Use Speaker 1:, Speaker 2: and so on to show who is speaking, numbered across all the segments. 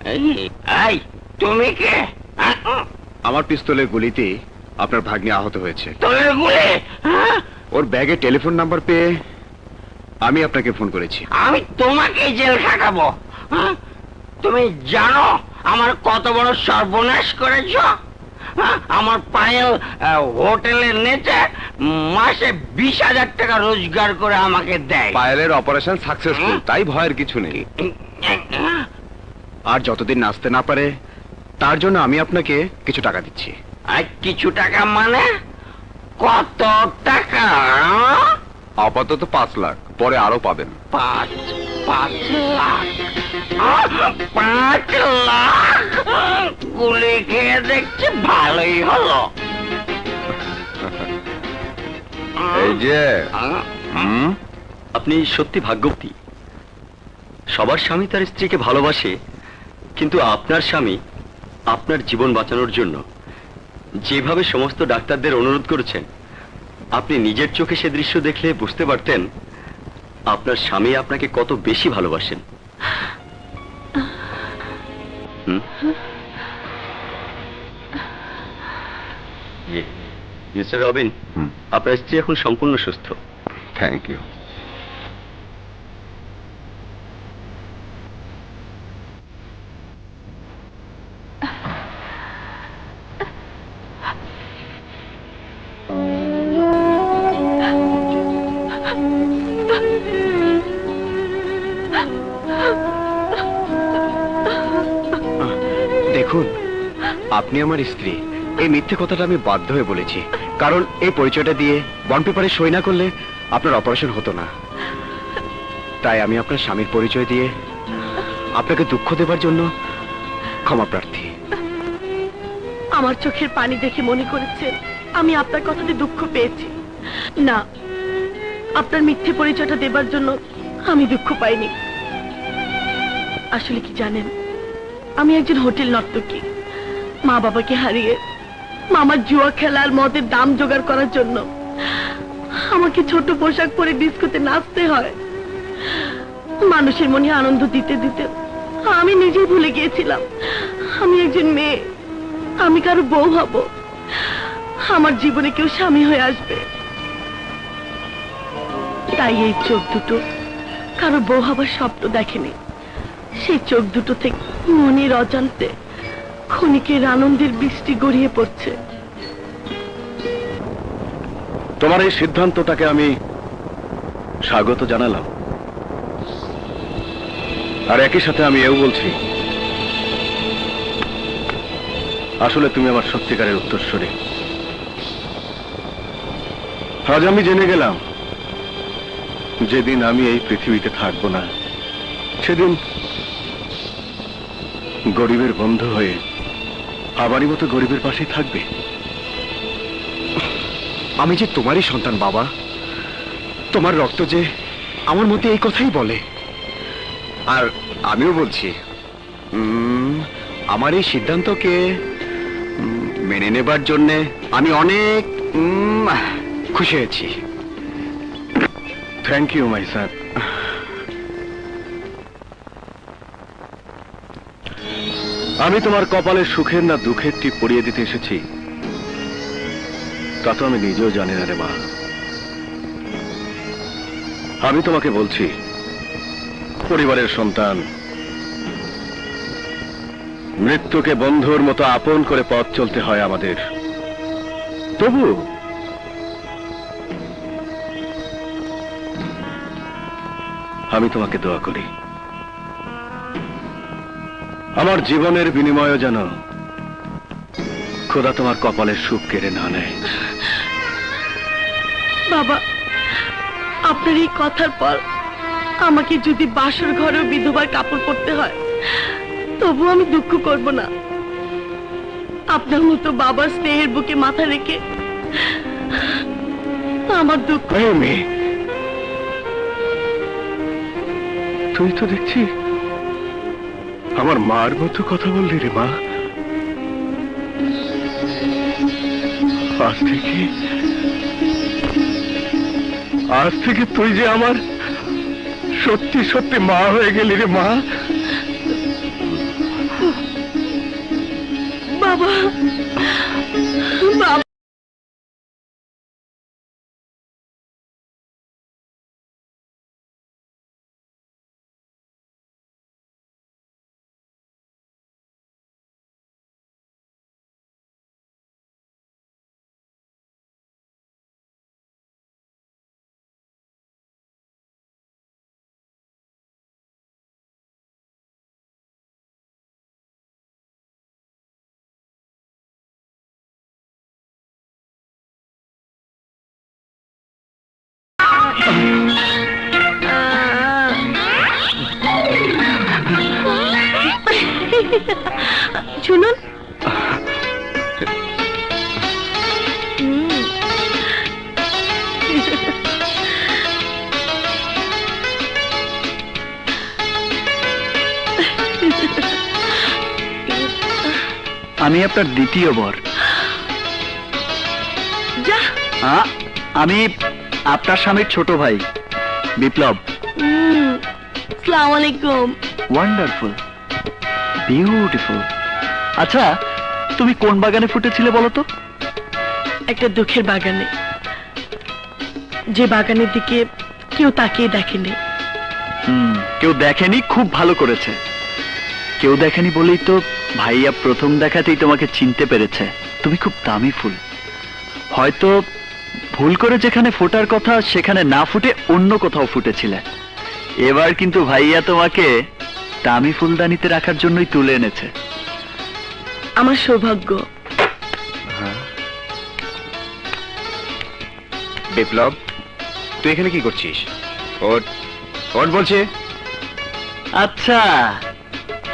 Speaker 1: এই তুমি কে?
Speaker 2: আমার পিস্তলের গুলিতে আপনার ভাগ্নে আহত হয়েছে।
Speaker 1: তোর গুলি?
Speaker 2: ওর ব্যাগে টেলিফোন নাম্বার পেয়ে আমি আপনাকে ফোন করেছি।
Speaker 1: আমি তোমাকে জেল খাটাবো। তুমি জানো আমার কত বড় সর্বনাশ করেছ? আমার পায়েল হোটেলের নেচে মাসে 20,000 টাকা রোজগার করে আমাকে দেয়।
Speaker 2: পায়েলের অপারেশন সাকসেসফুল, তাই ভয়ের কিছু নেই। আর যতদিন নাচতে না পারে তার জন্য আমি আপনাকে কিছু টাকা দিচ্ছি।
Speaker 1: আর কিছু টাকা মানে কত টাকা?
Speaker 2: আপাতত 5 লাখ, পরে আরো পাবেন।
Speaker 1: 5 লাখ? 5 লাখ? গুলি খেয়ে দেখছি ভালোই হলো।
Speaker 2: এই যে
Speaker 3: আপনি সত্যি ভাগ্যবতী। সবার স্বামী তার স্ত্রীকে ভালোবাসে, কিন্তু আপনার স্বামী আপনার জীবন বাঁচানোর জন্য যেভাবে সমস্ত ডাক্তারদের অনুরোধ করেছেন, আপনি নিজের চোখে সে দৃশ্য দেখলে বুঝতে পারতেন আপনার স্বামী আপনাকে কত বেশি ভালোবাসেন। মিস্টার রবিন, আপনার স্ত্রী এখন সম্পূর্ণ সুস্থ।
Speaker 2: Thank you. দেখুন, আপনি আমার স্ত্রী, এই মিথ্যে কথাটা আমি বাধ্য হয়ে বলেছি, কারণ এই পরিচয়টা দিয়ে বন্ড পেপারে সই না করলে আপনার অপারেশন হতো না। তাই আমি আপনার স্বামীর পরিচয় দিয়ে আপনাকে দুঃখ দেবার জন্য ক্ষমা প্রার্থী।
Speaker 4: আমার চোখের পানি দেখে মনে করেছেন আমি আপনার কথাতে দুঃখ পেয়েছি। না, আপনার মিথ্যে পরিচয়টা দেবার জন্য আমি দুঃখ পাইনি। আসলে কি জানেন, আমি একজন হোটেল নর্তকী। মা বাবাকে হারিয়ে মামার জুয়া খেলার মদের দাম জোগাড় করার জন্য আমাকে ছোট পোশাক পরে ডিস্কোতে নাচতে হয়। মানুষের মনে আনন্দ দিতে দিতে আমি নিজেই ভুলে গিয়েছিলাম আমি একজন মেয়ে, আমি কারো বউ হব, আমার জীবনে কেউ স্বামী হয়ে আসবে। তাই এই চোখ দুটো কারো বউ হবার স্বপ্ন দেখেনি। সেই চোখ দুটো থেকে মনের অজান্তে ক্ষণিকের আনন্দের বৃষ্টি গড়িয়ে পড়ছে।
Speaker 2: তোমার এই সিদ্ধান্তটাকে আমি স্বাগত জানালাম, আর একই সাথে আমি এও বলছি আসলে তুমি আমার সত্যিকারের উত্তরসূরি। আজ আমি জেনে গেলাম যেদিন আমি এই পৃথিবীতে থাকবো না, সেদিন গরিবের বন্ধু হয়ে আমারই মতো গরিবের পাশেই থাকবে। আমি যে তোমারই সন্তান বাবা, তোমার রক্ত যে আমার মতে এই কথাই বলে। আর আমিও বলছি আমার এই সিদ্ধান্তকে মেনে নেবার জন্য আমি অনেক খুশি হয়েছি। থ্যাংক ইউ মাই সন। আমি তোমার কপালের সুখের না দুঃখের টিপ পরিয়ে দিতে এসেছি তা তো আমি নিজেও জানি না রে মা। আমি তোমাকে বলছি, পরিবারের সন্তান, মৃত্যুকে বন্ধুর মতো আপন করে পথ চলতে হয় আমাদের। তবু আমি তোমাকে দোয়া করি আমার জীবনের বিনিময়ে যেন খোদা তোমার কপালের সুখ কেড়ে না নেয়।
Speaker 4: বাবা, আপনার এই কথার পর আমাকে যদি বাসর ঘরেও বিধবার কাপড় পরতে হয় তবু আমি দুঃখ করব না। আপনার মতো বাবার স্নেহের বুকে মাথা রেখে আমার দুঃখ।
Speaker 2: মেয়ে, তুই তো দেখছি আমার মার মতো কথা বললি রে মা। আজ থেকে তুই যে আমার সত্যি সত্যি মা হয়ে গেলি রে মা।
Speaker 4: বাবা বাবা শুনুন
Speaker 2: আমি আপনার দ্বিতীয় বর।
Speaker 4: যা
Speaker 2: আমি আপনার স্বামীর ছোট ভাই বিপ্লব।
Speaker 4: আসসালামু আলাইকুম।
Speaker 2: Wonderful, beautiful. আচ্ছা, তুমি কোন বাগানে ফুটেছিলে বলো তো?
Speaker 4: একটা দুঃখের বাগানে, যে বাগানের দিকে কেউ তাকিয়ে দেখেনি।
Speaker 2: কেউ দেখেনি, খুব ভালো করেছে। কেউ দেখেনি বলেই তো ভাইয়া প্রথম দেখাতেই তোমাকে চিনতে পেরেছে। তুমি খুব দামি ফুল। হয়তো ভুল করে যেখানে ফোটার কথা সেখানে না ফুটে অন্য কোথাও ফুটেছিলে। এবার কিন্তু ভাইয়া তোমাকে দামি ফুলদানিতে রাখার জন্যই তুলে এনেছে।
Speaker 4: আমার সৌভাগ্য।
Speaker 2: বিপ্লব, তুই এখানে কি করছিস? ওর ওর বলছে। আচ্ছা,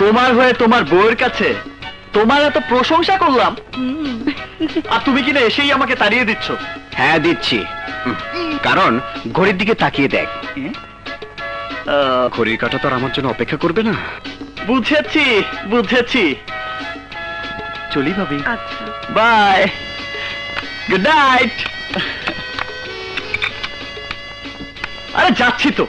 Speaker 2: তোমার হয়ে তোমার বউয়ের কাছে তোমার এত প্রশংসা করলাম, আর তুমি কিনা এসেই আমাকে তাড়িয়ে দিচ্ছ। হ্যাঁ দিচ্ছি, কারণ ঘড়ির দিকে তাকিয়ে দেখ। ঘড়ির কাঁটা তো আর আমার জন্য অপেক্ষা করবে না। বুঝেছি বুঝেছি। চলি ভাবি।
Speaker 4: আচ্ছা,
Speaker 2: বাই, গুড নাইট। আরে যাচ্ছি তো।